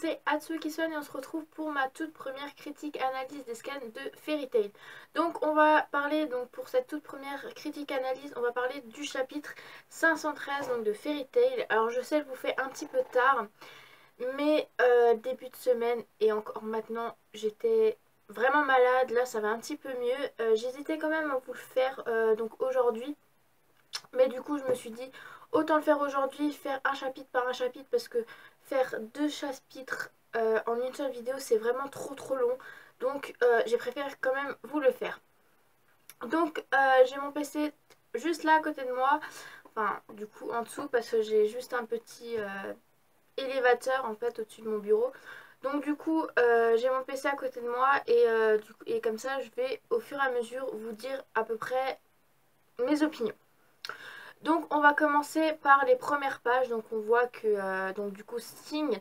c'est Atsuki-san et on se retrouve pour ma toute première critique analyse des scans de Fairy Tail. Donc on va parler, pour cette toute première critique analyse, on va parler du chapitre 513 donc de Fairy Tail. Alors je sais, je vous fais un petit peu tard, mais début de semaine et encore maintenant j'étais vraiment malade. Là ça va un petit peu mieux. J'hésitais quand même à vous le faire donc aujourd'hui. Mais du coup je me suis dit autant le faire aujourd'hui, faire un chapitre par un chapitre, parce que faire deux chapitres en une seule vidéo c'est vraiment trop long. Donc j'ai préféré quand même vous le faire. Donc j'ai mon PC juste là à côté de moi, enfin du coup en dessous, parce que j'ai juste un petit élévateur en fait au-dessus de mon bureau. Donc du coup j'ai mon PC à côté de moi et comme ça je vais au fur et à mesure vous dire à peu près mes opinions. Donc on va commencer par les premières pages. Donc on voit que donc du coup Sting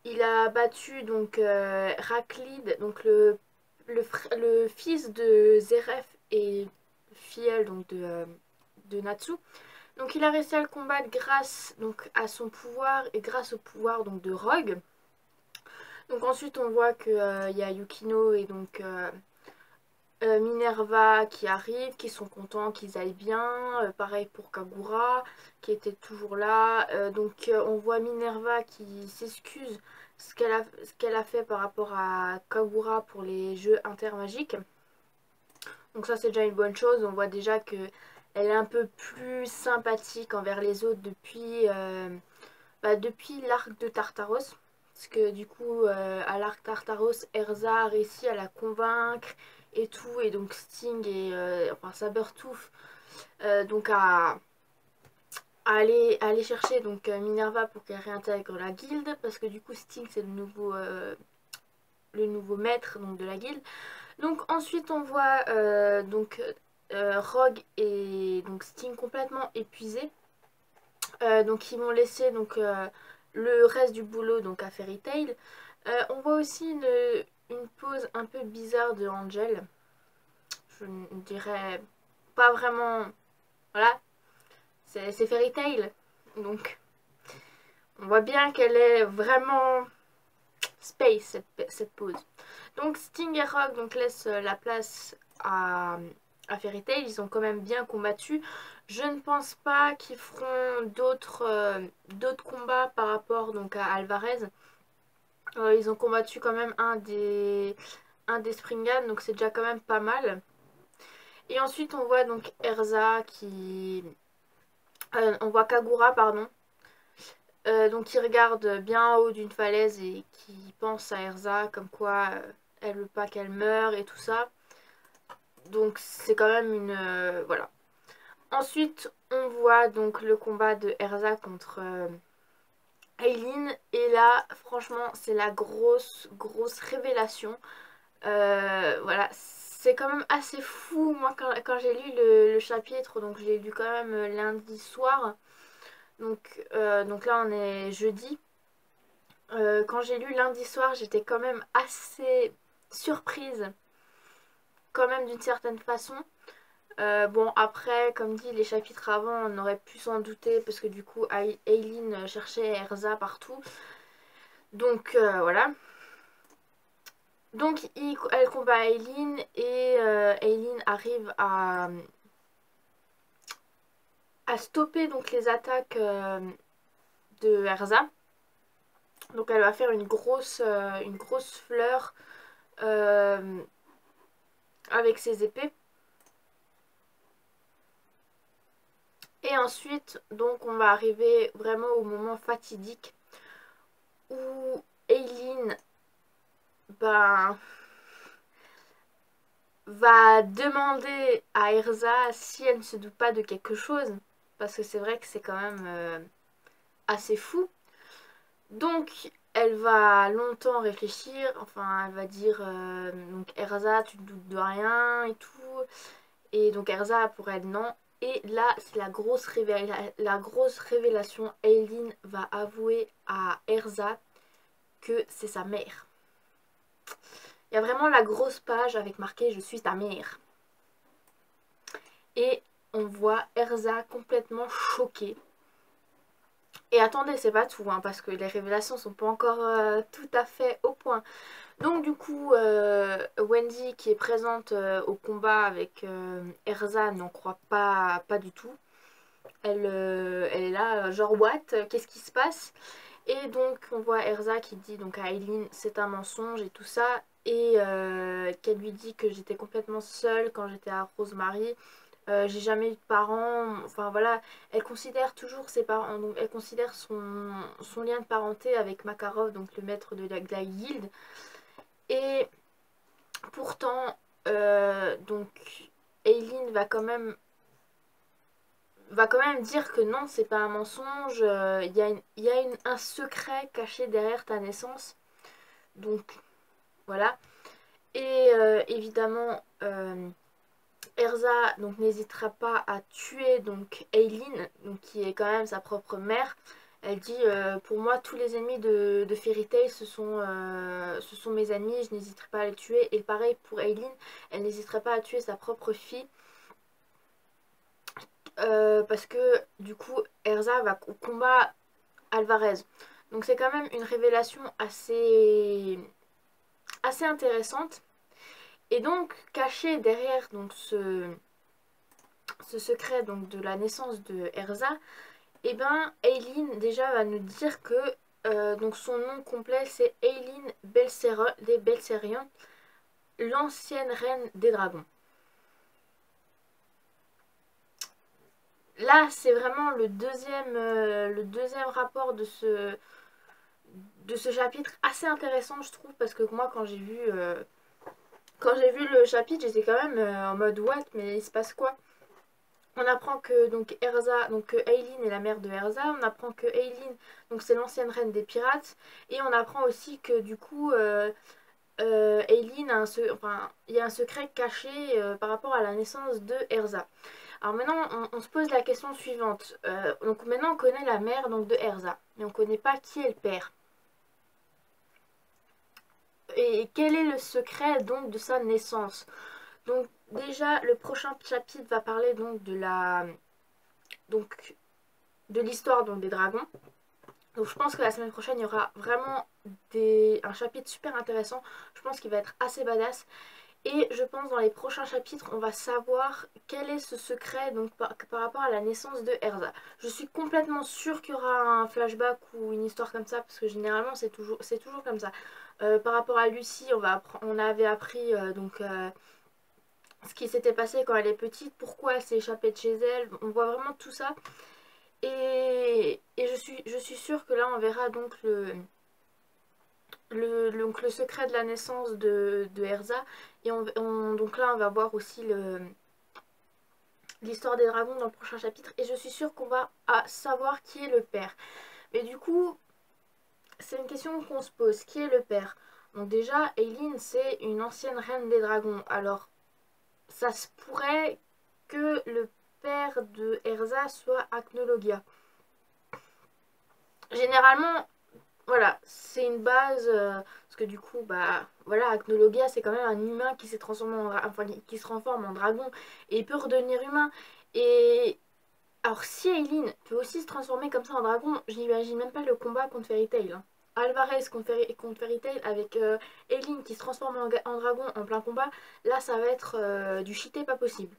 il a battu donc Raclide, donc le fils de Zeref et filleul donc de Natsu. Donc il a réussi à le combattre grâce donc à son pouvoir et grâce au pouvoir donc de Rogue. Donc ensuite on voit que il y a Yukino et donc Minerva qui arrivent, qui sont contents qu'ils aillent bien. Pareil pour Kagura qui était toujours là. On voit Minerva qui s'excuse ce qu'elle a fait par rapport à Kagura pour les jeux intermagiques. Donc ça c'est déjà une bonne chose. On voit déjà que elle est un peu plus sympathique envers les autres depuis l'arc de Tartaros. Parce que du coup, à l'arc Tartaros, Erza a réussi à la convaincre et tout. Et donc Sting et enfin Sabertooth donc à aller chercher donc Minerva pour qu'elle réintègre la guilde. Parce que du coup Sting c'est le nouveau maître donc, de la guilde. Donc ensuite on voit Rogue et donc Sting complètement épuisés. Donc ils m'ont laissé le reste du boulot donc à Fairy Tail. On voit aussi une pose un peu bizarre de Angel. Je ne dirais pas vraiment. Voilà, c'est Fairy Tail. Donc on voit bien qu'elle est vraiment space cette pose. Donc Sting et Rogue donc, laissent la place à Fairy Tail. Ils ont quand même bien combattu. Je ne pense pas qu'ils feront d'autres combats par rapport donc, à Alvarez. Ils ont combattu quand même un des Springan, donc c'est déjà quand même pas mal. Et ensuite on voit donc Erza qui... on voit Kagura, pardon. Donc qui regarde bien en haut d'une falaise et qui pense à Erza comme quoi elle veut pas qu'elle meure et tout ça. Donc c'est quand même une... voilà. Ensuite on voit donc le combat de Erza contre Aileen. Et là franchement c'est la grosse révélation. Voilà, c'est quand même assez fou. Moi quand j'ai lu le chapitre, donc je l'ai lu quand même lundi soir. Donc là on est jeudi. Quand j'ai lu lundi soir, j'étais quand même assez surprise, quand même d'une certaine façon. Bon après, comme dit, les chapitres avant, on aurait pu s'en douter parce que du coup, Aileen cherchait Erza partout. Donc voilà. Donc elle combat Aileen et Aileen arrive à stopper donc les attaques de Erza. Donc elle va faire une grosse fleur avec ses épées. Et ensuite, donc on va arriver vraiment au moment fatidique où Aileen va demander à Erza si elle ne se doute pas de quelque chose. Parce que c'est vrai que c'est quand même assez fou. Donc elle va longtemps réfléchir, enfin elle va dire donc Erza tu te doutes de rien et tout. Et donc Erza pour elle non. Et là c'est la grosse révélation. Aileen va avouer à Erza que c'est sa mère. Il y a vraiment la grosse page avec marqué je suis ta mère. Et on voit Erza complètement choquée. Et attendez, c'est pas tout, hein, parce que les révélations sont pas encore tout à fait au point. Donc du coup, Wendy qui est présente au combat avec Erza n'en croit pas du tout. Elle est là, genre what? Qu'est-ce qui se passe? Et donc on voit Erza qui dit donc à Eileen c'est un mensonge et tout ça. Et qu'elle lui dit que j'étais complètement seule quand j'étais à Rosemary. J'ai jamais eu de parents, enfin voilà, elle considère toujours ses parents, donc elle considère son lien de parenté avec Makarov, donc le maître de la guilde. Et pourtant, donc Eileen va quand même dire que non, c'est pas un mensonge, il y a un secret caché derrière ta naissance. Donc voilà. Et évidemment, Erza donc n'hésitera pas à tuer donc Eileen, donc qui est quand même sa propre mère. Elle dit pour moi tous les ennemis de Fairy Tail ce sont mes amis, je n'hésiterai pas à les tuer. Et pareil pour Eileen, elle n'hésiterait pas à tuer sa propre fille parce que du coup Erza va combattre Alvarez. Donc c'est quand même une révélation assez intéressante. Et donc caché derrière donc ce secret donc de la naissance de Erza, et ben Eileen déjà va nous dire que donc son nom complet c'est Eileen Belserian, l'ancienne reine des dragons. Là c'est vraiment le deuxième rapport de ce chapitre assez intéressant je trouve, parce que moi quand j'ai vu le chapitre j'étais quand même en mode what, mais il se passe quoi? On apprend que donc Erza, donc que Eileen est la mère de Erza, on apprend que Eileen donc c'est l'ancienne reine des pirates, et on apprend aussi que du coup Eileen a enfin, il y a un secret caché par rapport à la naissance de Erza. Alors maintenant on se pose la question suivante. Donc maintenant on connaît la mère donc de Erza, mais on ne connaît pas qui est le père. Et quel est le secret donc de sa naissance? Donc déjà le prochain chapitre va parler donc donc de l'histoire donc des dragons. Donc je pense que la semaine prochaine il y aura vraiment un chapitre super intéressant. Je pense qu'il va être assez badass. Et je pense dans les prochains chapitres on va savoir quel est ce secret donc par rapport à la naissance de Erza. Je suis complètement sûre qu'il y aura un flashback ou une histoire comme ça, parce que généralement c'est toujours comme ça. Par rapport à Lucie on avait appris ce qui s'était passé quand elle est petite, pourquoi elle s'est échappée de chez elle. On voit vraiment tout ça. Et je suis sûre que là on verra donc donc le secret de la naissance de Erza. Et donc là on va voir aussi l'histoire des dragons dans le prochain chapitre. Et je suis sûre qu'on va savoir qui est le père. Mais du coup, c'est une question qu'on se pose. Qui est le père? Donc déjà, Eileen c'est une ancienne reine des dragons. Alors ça se pourrait que le père de Erza soit Acnologia. Généralement, voilà, c'est une base, parce que du coup, bah voilà, Acnologia c'est quand même un humain qui s'est transformé enfin, qui se transforme en dragon et il peut redevenir humain. Et alors si Eileen peut aussi se transformer comme ça en dragon, j'imagine même pas le combat contre Fairy Tail, hein. Alvarez contre Fairy Tail avec Eileen qui se transforme en dragon en plein combat, là ça va être du cheaté pas possible.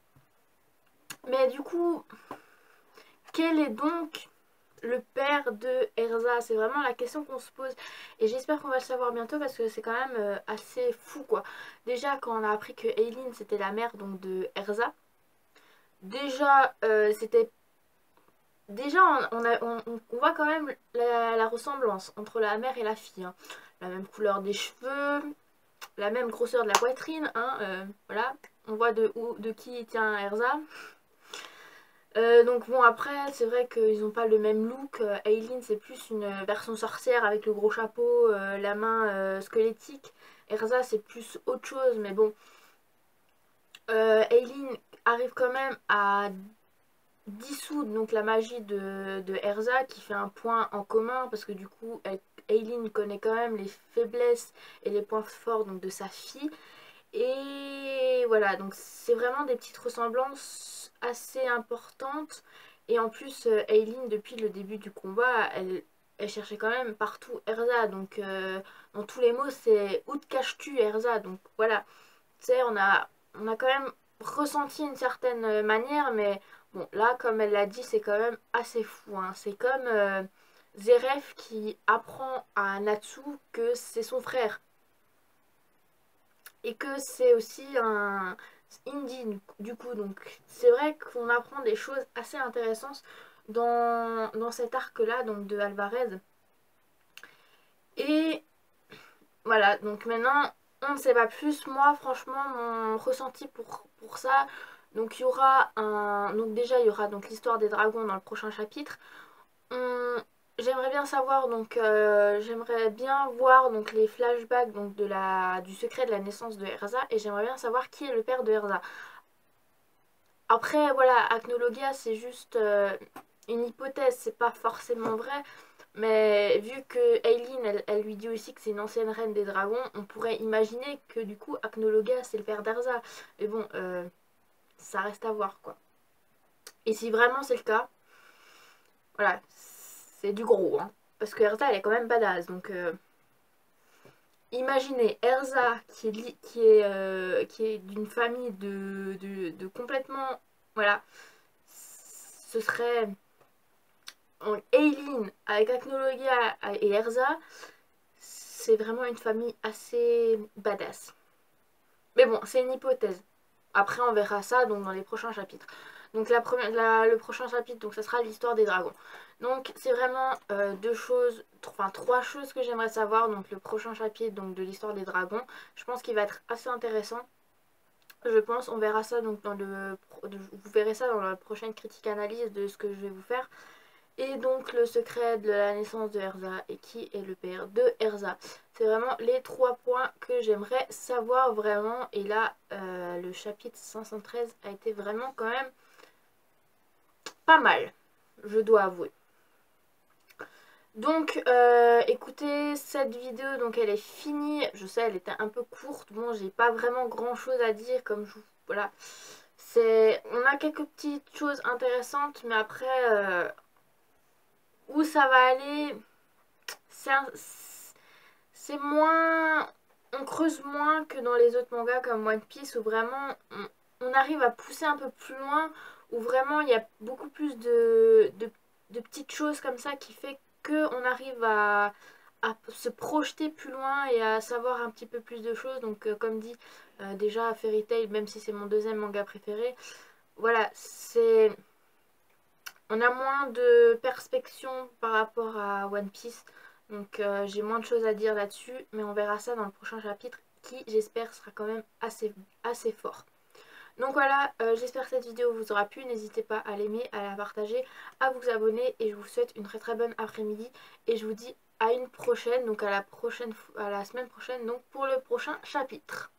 Mais du coup, quel est donc le père de Erza? C'est vraiment la question qu'on se pose. Et j'espère qu'on va le savoir bientôt, parce que c'est quand même assez fou quoi. Déjà quand on a appris que Eileen c'était la mère donc de Erza, déjà c'était... Déjà on voit quand même la ressemblance entre la mère et la fille, hein. La même couleur des cheveux, la même grosseur de la poitrine, hein, voilà. On voit de qui tient Erza. Donc bon, après c'est vrai qu'ils n'ont pas le même look. Eileen c'est plus une version sorcière avec le gros chapeau, la main squelettique. Erza c'est plus autre chose, mais bon. Eileen arrive quand même à dissoudre donc la magie de Erza, qui fait un point en commun, parce que du coup Eileen connaît quand même les faiblesses et les points forts donc, de sa fille. Et voilà, donc c'est vraiment des petites ressemblances assez importantes. Et en plus, Aileen, depuis le début du combat, elle cherchait quand même partout Erza. Donc, dans tous les mots, c'est où te caches-tu, Erza? Donc, voilà. Tu sais, on a quand même ressenti une certaine manière, mais bon, là, comme elle l'a dit, c'est quand même assez fou, hein. C'est comme Zeref qui apprend à Natsu que c'est son frère. Et que c'est aussi un indie du coup. Donc c'est vrai qu'on apprend des choses assez intéressantes dans cet arc-là, donc de Alvarez. Et voilà, donc maintenant, on ne sait pas plus. Moi, franchement, mon ressenti pour ça, donc il y aura un... Donc déjà, il y aura donc l'histoire des dragons dans le prochain chapitre. On- J'aimerais bien savoir, donc j'aimerais bien voir donc les flashbacks donc du secret de la naissance de Erza et j'aimerais bien savoir qui est le père de Erza. Après voilà, Acnologia c'est juste une hypothèse, c'est pas forcément vrai, mais vu que Aileen elle lui dit aussi que c'est une ancienne reine des dragons, on pourrait imaginer que du coup Acnologia c'est le père d'Erza. Mais bon, ça reste à voir quoi. Et si vraiment c'est le cas, voilà, c'est du gros, hein. Parce que Erza, elle est quand même badass. Donc, imaginez Erza qui est d'une famille de complètement. Voilà. Ce serait Aileen avec Acnologia et Erza. C'est vraiment une famille assez badass. Mais bon, c'est une hypothèse. Après, on verra ça donc, dans les prochains chapitres. Donc le prochain chapitre, donc ça sera l'histoire des dragons. Donc c'est vraiment trois choses que j'aimerais savoir. Donc le prochain chapitre donc de l'histoire des dragons, je pense qu'il va être assez intéressant. Je pense, on verra ça donc vous verrez ça dans la prochaine critique analyse de ce que je vais vous faire. Et donc le secret de la naissance de Erza et qui est le père de Erza. C'est vraiment les 3 points que j'aimerais savoir vraiment. Et là, le chapitre 513 a été vraiment quand même pas mal, je dois avouer. Donc écoutez, cette vidéo donc elle est finie. Je sais elle était un peu courte. Bon, j'ai pas vraiment grand chose à dire comme je vous... Voilà. On a quelques petites choses intéressantes, mais après où ça va aller, c'est moins... On creuse moins que dans les autres mangas comme One Piece où vraiment on arrive à pousser un peu plus loin, où vraiment il y a beaucoup plus de petites choses comme ça qui fait qu'on arrive à se projeter plus loin et à savoir un petit peu plus de choses. Donc comme dit déjà Fairy Tail, même si c'est mon deuxième manga préféré, voilà, c'est... On a moins de perspection par rapport à One Piece. Donc j'ai moins de choses à dire là-dessus. Mais on verra ça dans le prochain chapitre qui j'espère sera quand même assez fort. Donc voilà, j'espère que cette vidéo vous aura plu. N'hésitez pas à l'aimer, à la partager, à vous abonner. Et je vous souhaite une très très bonne après-midi. Et je vous dis à une prochaine, donc à la semaine prochaine donc pour le prochain chapitre.